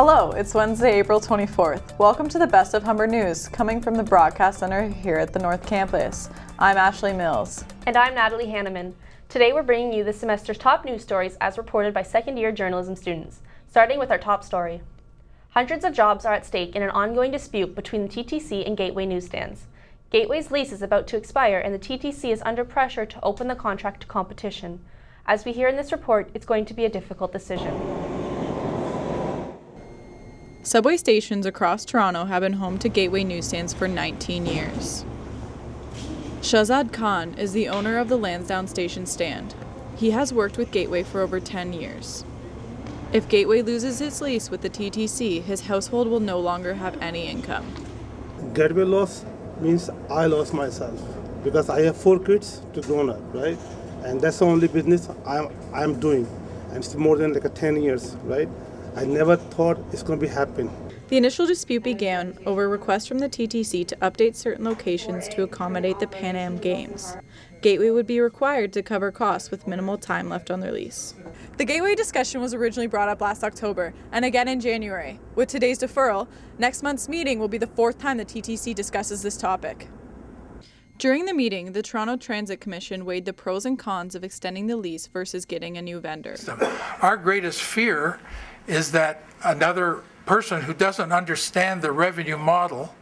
Hello, it's Wednesday, April 24th. Welcome to the Best of Humber News, coming from the Broadcast Center here at the North Campus. I'm Ashley Mills. And I'm Natalie Hanneman. Today we're bringing you the semester's top news stories as reported by second-year journalism students, starting with our top story. Hundreds of jobs are at stake in an ongoing dispute between the TTC and Gateway Newstands. Gateway's lease is about to expire and the TTC is under pressure to open the contract to competition. As we hear in this report, it's going to be a difficult decision. Subway stations across Toronto have been home to Gateway Newstands for 19 years. Shahzad Khan is the owner of the Lansdowne Station stand. He has worked with Gateway for over 10 years. If Gateway loses its lease with the TTC, his household will no longer have any income. Gateway loss means I lost myself because I have 4 kids to grown up, right? And that's the only business I'm doing. And it's more than like 10 years, right? I never thought it's going to be happen. The initial dispute began over requests from the TTC to update certain locations to accommodate the Pan Am Games. Gateway would be required to cover costs with minimal time left on their lease. The Gateway discussion was originally brought up last October and again in January. With today's deferral, next month's meeting will be the 4th time the TTC discusses this topic. During the meeting, the Toronto Transit Commission weighed the pros and cons of extending the lease versus getting a new vendor. Our greatest fear is that another person who doesn't understand the revenue model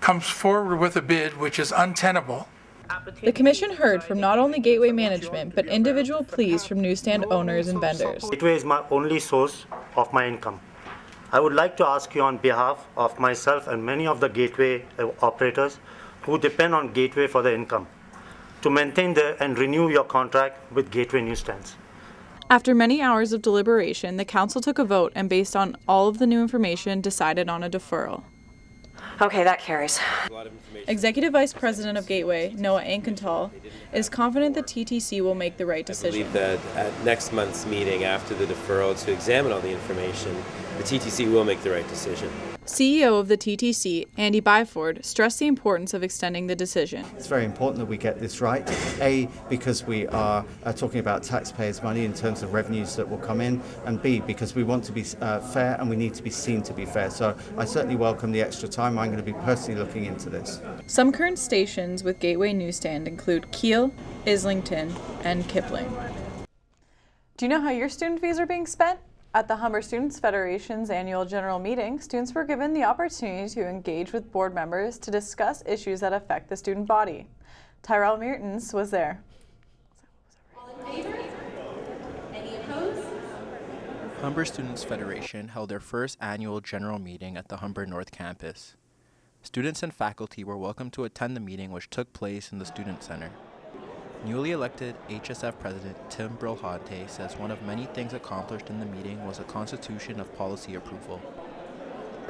comes forward with a bid which is untenable. The Commission heard from not only Gateway management, but individual pleas from newsstand owners and vendors. Gateway is my only source of my income. I would like to ask you on behalf of myself and many of the Gateway operators who depend on Gateway for their income to maintain and renew your contract with Gateway Newstands. After many hours of deliberation, the council took a vote and based on all of the new information, decided on a deferral. Okay, that carries. Executive Vice President of Gateway, Noah Aychental, is confident the TTC will make the right decision. I believe that at next month's meeting, after the deferral to examine all the information, the TTC will make the right decision. CEO of the TTC, Andy Byford, stressed the importance of extending the decision. It's very important that we get this right. A, because we are talking about taxpayers' money in terms of revenues that will come in, and B, because we want to be fair and we need to be seen to be fair. So I certainly welcome the extra time. I'm going to be personally looking into this. Some current stations with Gateway Newstand include Keele, Islington, and Kipling. Do you know how your student fees are being spent? At the Humber Students Federation's annual general meeting, students were given the opportunity to engage with board members to discuss issues that affect the student body. Tyrrell Meertins was there. All in favor? Any opposed? Humber Students Federation held their first annual general meeting at the Humber North Campus. Students and faculty were welcome to attend the meeting, which took place in the Student Center. Newly elected HSF President Tim Brilhante says one of many things accomplished in the meeting was a constitution of policy approval.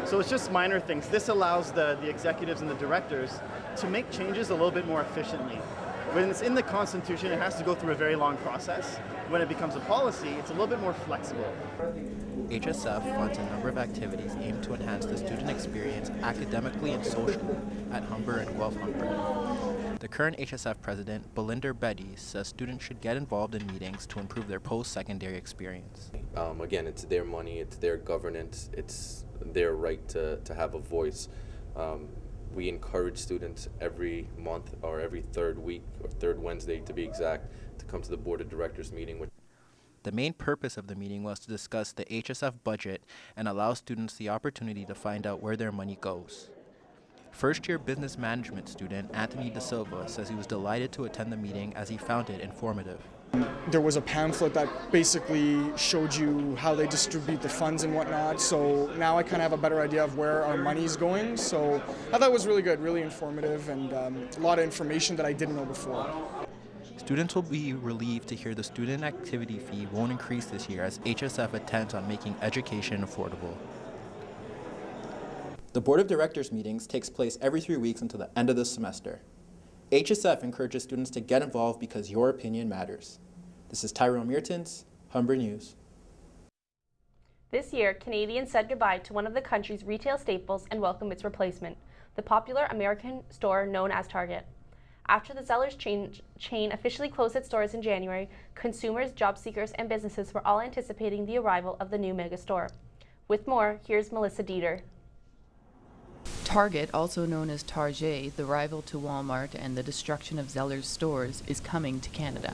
So it's just minor things. This allows the executives and the directors to make changes a little bit more efficiently. When it's in the Constitution, it has to go through a very long process. When it becomes a policy, it's a little bit more flexible. HSF funds a number of activities aimed to enhance the student experience academically and socially at Humber and Guelph Humber. The current HSF president, Belinda Betty, says students should get involved in meetings to improve their post-secondary experience. Again, it's their money, it's their governance, it's their right to have a voice. We encourage students every month or every 3rd week or 3rd Wednesday to be exact to come to the board of directors meeting. The main purpose of the meeting was to discuss the HSF budget and allow students the opportunity to find out where their money goes. First-year business management student Anthony De Silva says he was delighted to attend the meeting as he found it informative. There was a pamphlet that basically showed you how they distribute the funds and whatnot, so now I kind of have a better idea of where our money's going, so I thought it was really good, really informative, and a lot of information that I didn't know before. Students will be relieved to hear the student activity fee won't increase this year as HSF intends on making education affordable. The Board of Directors meetings takes place every 3 weeks until the end of the semester. HSF encourages students to get involved because your opinion matters. This is Tyrrell Meertins, Humber News. This year, Canadians said goodbye to one of the country's retail staples and welcomed its replacement, the popular American store known as Target. After the Zellers chain officially closed its doors in January, consumers, job seekers, and businesses were all anticipating the arrival of the new mega store. With more, here's Melissa Dieter. Target, also known as Target, the rival to Walmart and the destruction of Zellers stores, is coming to Canada.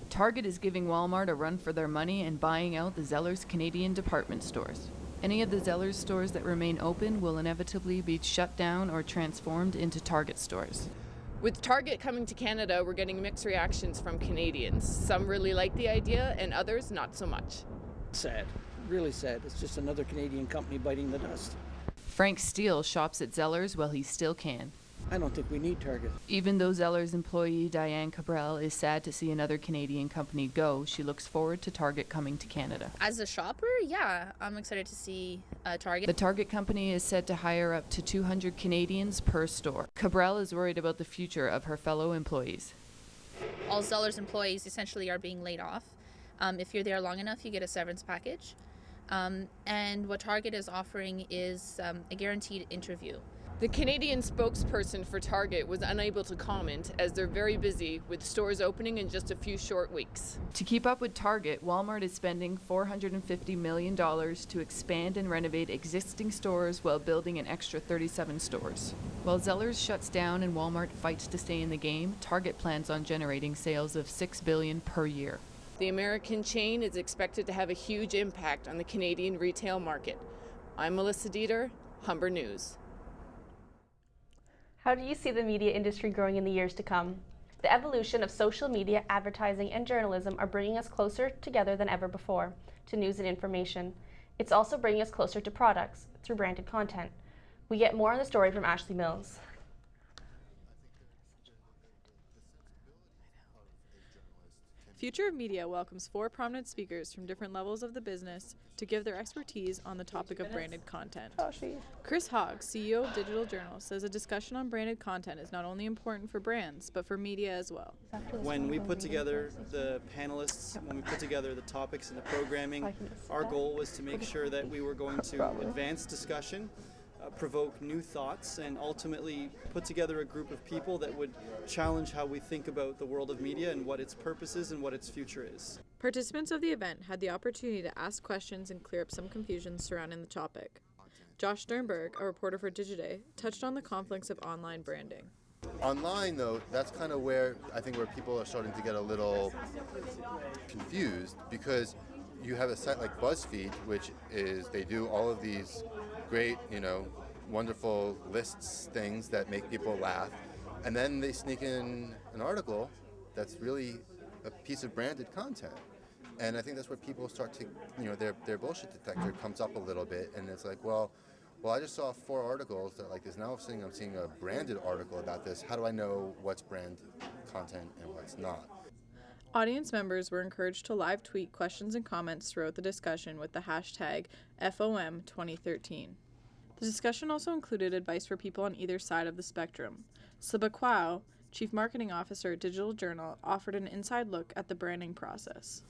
Target is giving Walmart a run for their money and buying out the Zellers Canadian department stores. Any of the Zellers stores that remain open will inevitably be shut down or transformed into Target stores. With Target coming to Canada, we're getting mixed reactions from Canadians. Some really like the idea and others not so much. Sad, really sad. It's just another Canadian company biting the dust. Frank Steele shops at Zellers while he still can. I don't think we need Target. Even though Zellers employee Diane Cabral is sad to see another Canadian company go, she looks forward to Target coming to Canada. As a shopper, yeah, I'm excited to see Target. The Target company is said to hire up to 200 Canadians per store. Cabral is worried about the future of her fellow employees. All Zellers employees essentially are being laid off. If you're there long enough, you get a severance package. And what Target is offering is a guaranteed interview. The Canadian spokesperson for Target was unable to comment as they're very busy with stores opening in just a few short weeks. To keep up with Target, Walmart is spending $450 million to expand and renovate existing stores while building an extra 37 stores. While Zellers shuts down and Walmart fights to stay in the game, Target plans on generating sales of $6 billion per year. The American chain is expected to have a huge impact on the Canadian retail market. I'm Melissa Dieter, Humber News. How do you see the media industry growing in the years to come? The evolution of social media, advertising, and journalism are bringing us closer together than ever before to news and information. It's also bringing us closer to products through branded content. We get more on the story from Ashley Mills. Future of Media welcomes 4 prominent speakers from different levels of the business to give their expertise on the topic of branded content. Chris Hogg, CEO of Digital Journal, says a discussion on branded content is not only important for brands, but for media as well. When we put together the panelists, when we put together the topics and the programming, our goal was to make sure that we were going to advance discussion, provoke new thoughts, and ultimately put together a group of people that would challenge how we think about the world of media and what its purpose is and what its future is. Participants of the event had the opportunity to ask questions and clear up some confusion surrounding the topic. Josh Sternberg, a reporter for Digiday, touched on the conflicts of online branding. Online, though, that's kind of where I think where people are starting to get a little confused, because you have a site like BuzzFeed, which is, they do all of these great, wonderful lists, things that make people laugh, and then they sneak in an article that's really a piece of branded content. And I think that's where people start to, their bullshit detector comes up a little bit, and it's like, well, I just saw 4 articles that like this. Now I'm seeing a branded article about this. How do I know what's brand content and what's not? Audience members were encouraged to live tweet questions and comments throughout the discussion with the hashtag FOM2013. The discussion also included advice for people on either side of the spectrum. Sabaa, Chief Marketing Officer at Digital Journal, offered an inside look at the branding process.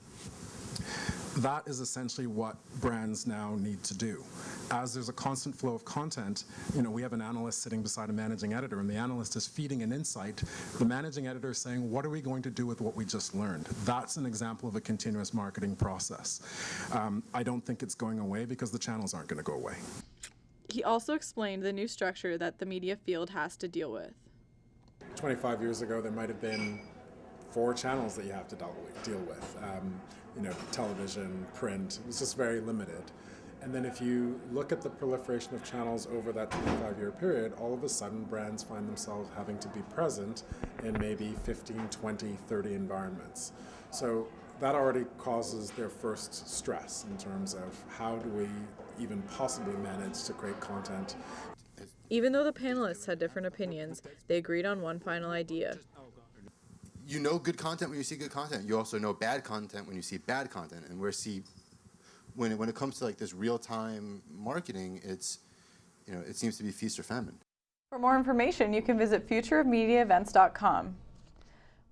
That is essentially what brands now need to do. As there's a constant flow of content, we have an analyst sitting beside a managing editor, and the analyst is feeding an insight. The managing editor is saying, what are we going to do with what we just learned? That's an example of a continuous marketing process. I don't think it's going away because the channels aren't going to go away. He also explained the new structure that the media field has to deal with. 25 years ago, there might have been 4 channels that you have to deal with. Television, print, it was just very limited. And then if you look at the proliferation of channels over that 25-year period, all of a sudden brands find themselves having to be present in maybe 15, 20, 30 environments. So that already causes their first stress in terms of how do we even possibly manage to create content. Even though the panelists had different opinions, they agreed on one final idea. You know good content when you see good content. You also know bad content when you see bad content. And when it comes to like this real-time marketing, it seems to be feast or famine. For more information, you can visit futureofmediaevents.com.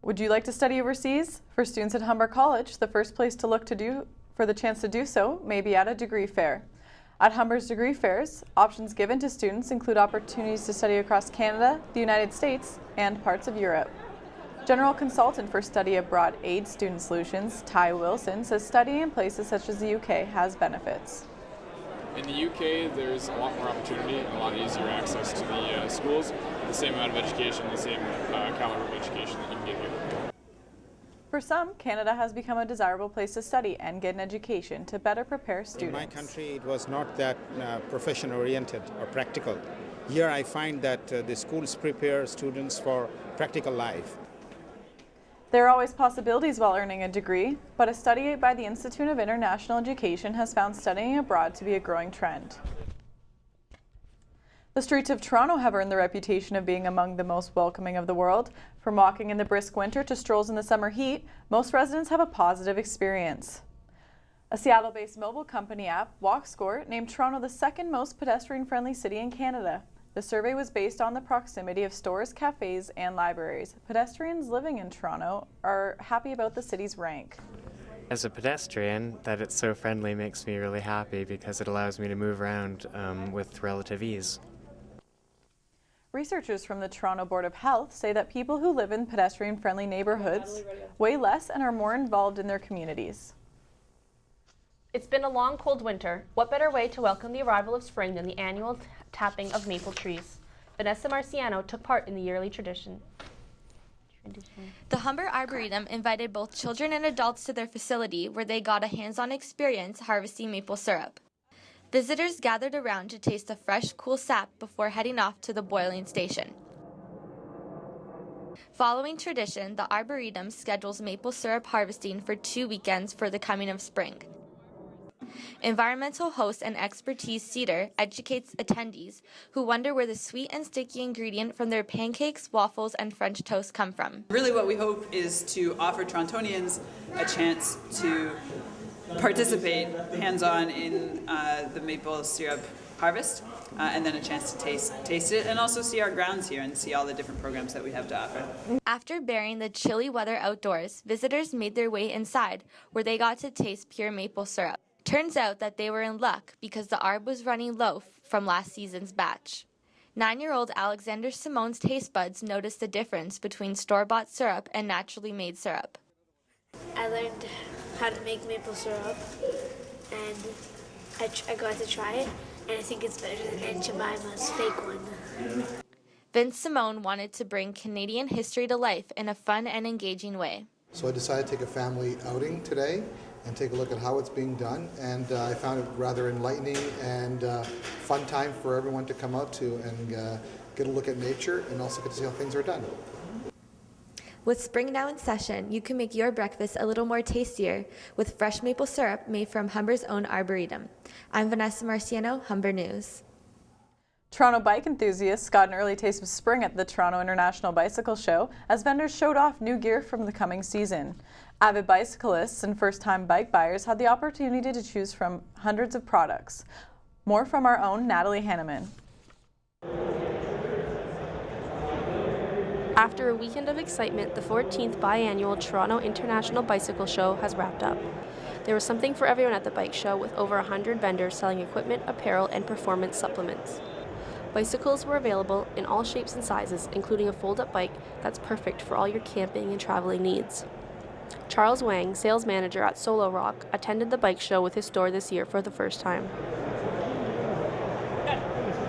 Would you like to study overseas? For students at Humber College, the first place to look for the chance to do so may be at a degree fair. At Humber's degree fairs, options given to students include opportunities to study across Canada, the United States, and parts of Europe. General Consultant for Study Abroad Aid Student Solutions, Ty Wilson, says studying in places such as the UK has benefits. In the UK, there's a lot more opportunity and a lot easier access to the schools, the same amount of education, the same caliber of education that you can get here. For some, Canada has become a desirable place to study and get an education to better prepare students. In my country, it was not that profession-oriented or practical. Here I find that the schools prepare students for practical life. There are always possibilities while earning a degree, but a study by the Institute of International Education has found studying abroad to be a growing trend. The streets of Toronto have earned the reputation of being among the most welcoming of the world. From walking in the brisk winter to strolls in the summer heat, most residents have a positive experience. A Seattle-based mobile company app, WalkScore, named Toronto the second most pedestrian-friendly city in Canada. The survey was based on the proximity of stores, cafes, and libraries. Pedestrians living in Toronto are happy about the city's rank. As a pedestrian, that it's so friendly makes me really happy because it allows me to move around with relative ease. Researchers from the Toronto Board of Health say that people who live in pedestrian-friendly neighborhoods weigh less and are more involved in their communities. It's been a long, cold winter. What better way to welcome the arrival of spring than the annual tapping of maple trees? Vanessa Marciano took part in the yearly tradition. The Humber Arboretum invited both children and adults to their facility where they got a hands-on experience harvesting maple syrup. Visitors gathered around to taste the fresh, cool sap before heading off to the boiling station. Following tradition, the Arboretum schedules maple syrup harvesting for 2 weekends for the coming of spring. Environmental host and expertise Cedar educates attendees who wonder where the sweet and sticky ingredient from their pancakes, waffles, and French toast come from. Really what we hope is to offer Torontonians a chance to participate hands-on in the maple syrup harvest and then a chance to taste it and also see our grounds here and see all the different programs that we have to offer. After bearing the chilly weather outdoors, visitors made their way inside where they got to taste pure maple syrup. Turns out that they were in luck because the arb was running low from last season's batch. 9-year-old Alexander Simone's taste buds noticed the difference between store-bought syrup and naturally made syrup. I learned how to make maple syrup and I got to try it and I think it's better than Jemima's fake one. Vince Simone wanted to bring Canadian history to life in a fun and engaging way. So I decided to take a family outing today and take a look at how it's being done, and I found it rather enlightening and fun time for everyone to come out to and get a look at nature and also get to see how things are done. With spring now in session, you can make your breakfast a little more tastier with fresh maple syrup made from Humber's own Arboretum. I'm Vanessa Marciano, Humber News. Toronto bike enthusiasts got an early taste of spring at the Toronto International Bicycle Show as vendors showed off new gear from the coming season. Avid bicyclists and first-time bike buyers had the opportunity to choose from hundreds of products. More from our own Natalie Hanneman. After a weekend of excitement, the 14th biannual Toronto International Bicycle Show has wrapped up. There was something for everyone at the bike show with over 100 vendors selling equipment, apparel, and performance supplements. Bicycles were available in all shapes and sizes, including a fold-up bike that's perfect for all your camping and traveling needs. Charles Wang, sales manager at Solo Rock, attended the bike show with his store this year for the first time.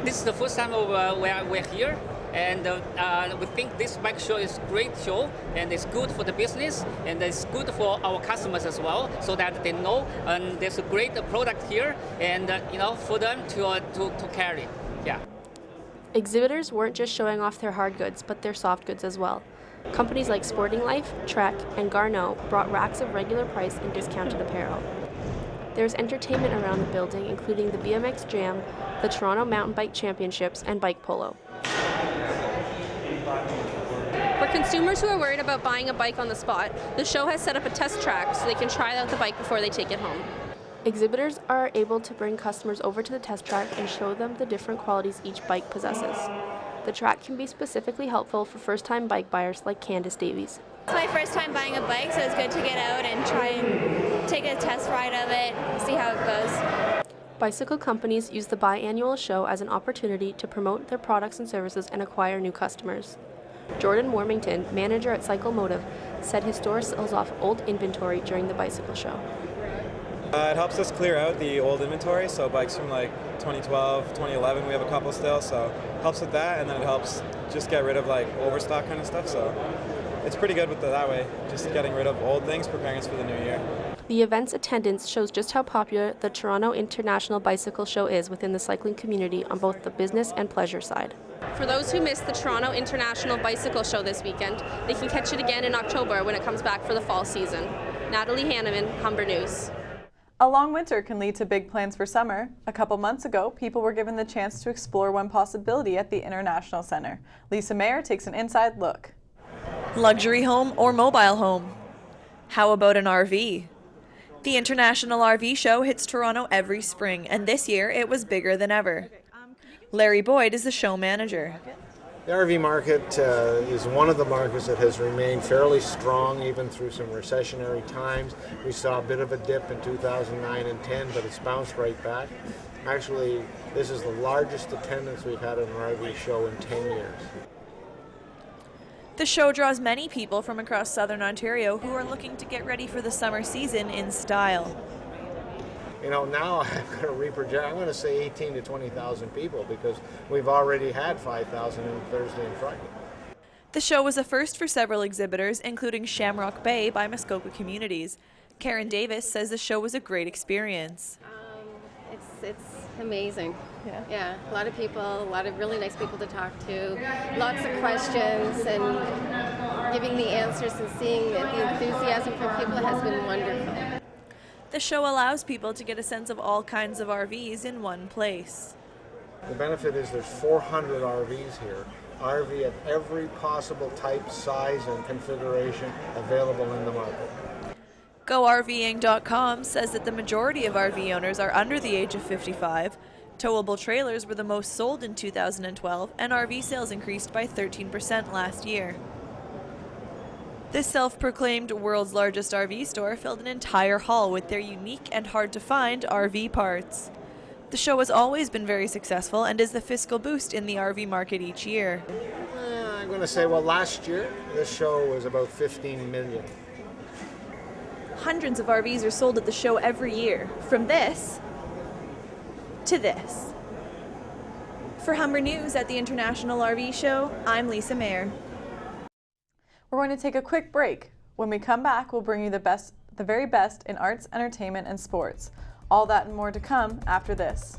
This is the first time we're here, and we think this bike show is a great show, and it's good for the business, and it's good for our customers as well, so that they know there's a great product here, and for them to carry. Yeah. Exhibitors weren't just showing off their hard goods, but their soft goods as well. Companies like Sporting Life, Trek, and Garneau brought racks of regular price and discounted apparel. There's entertainment around the building, including the BMX Jam, the Toronto Mountain Bike Championships, and bike polo. For consumers who are worried about buying a bike on the spot, the show has set up a test track so they can try out the bike before they take it home. Exhibitors are able to bring customers over to the test track and show them the different qualities each bike possesses. The track can be specifically helpful for first-time bike buyers like Candace Davies. It's my first time buying a bike, so it's good to get out and try and take a test ride of it, see how it goes. Bicycle companies use the biannual show as an opportunity to promote their products and services and acquire new customers. Jordan Warmington, manager at Cycle Motive, said his store sells off old inventory during the bicycle show. It helps us clear out the old inventory, so bikes from like 2012, 2011, we have a couple still, so it helps with that, and then it helps just get rid of like overstock kind of stuff, so it's pretty good with that way, just getting rid of old things, preparing us for the new year. The event's attendance shows just how popular the Toronto International Bicycle Show is within the cycling community on both the business and pleasure side. For those who missed the Toronto International Bicycle Show this weekend, they can catch it again in October when it comes back for the fall season. Natalie Hanneman, Humber News. A long winter can lead to big plans for summer. A couple months ago, people were given the chance to explore one possibility at the International Centre. Lisa Mayer takes an inside look. Luxury home or mobile home? How about an RV? The International RV Show hits Toronto every spring, and this year it was bigger than ever. Larry Boyd is the show manager. The RV market is one of the markets that has remained fairly strong even through some recessionary times. We saw a bit of a dip in 2009 and 10, but it's bounced right back. Actually, this is the largest attendance we've had at an RV show in 10 years. The show draws many people from across southern Ontario who are looking to get ready for the summer season in style. You know, now I'm going to reproject, I'm going to say 18 to 20,000 people because we've already had 5,000 on Thursday and Friday. The show was a first for several exhibitors, including Shamrock Bay by Muskoka Communities. Karen Davis says the show was a great experience. It's amazing. Yeah, a lot of people, a lot of really nice people to talk to, lots of questions, and giving the answers and seeing the enthusiasm from people has been wonderful. The show allows people to get a sense of all kinds of RVs in one place. The benefit is there's 400 RVs here. RV of every possible type, size, and configuration available in the market. GoRVing.com says that the majority of RV owners are under the age of 55. Towable trailers were the most sold in 2012, and RV sales increased by 13% last year. This self-proclaimed world's largest RV store filled an entire hall with their unique and hard-to-find RV parts. The show has always been very successful and is the fiscal boost in the RV market each year. I'm going to say, well, last year this show was about 15 million. Hundreds of RVs are sold at the show every year, from this to this. For Humber News at the International RV Show, I'm Lisa Mayer. We're going to take a quick break. When we come back, we'll bring you the very best in arts, entertainment, and sports. All that and more to come after this.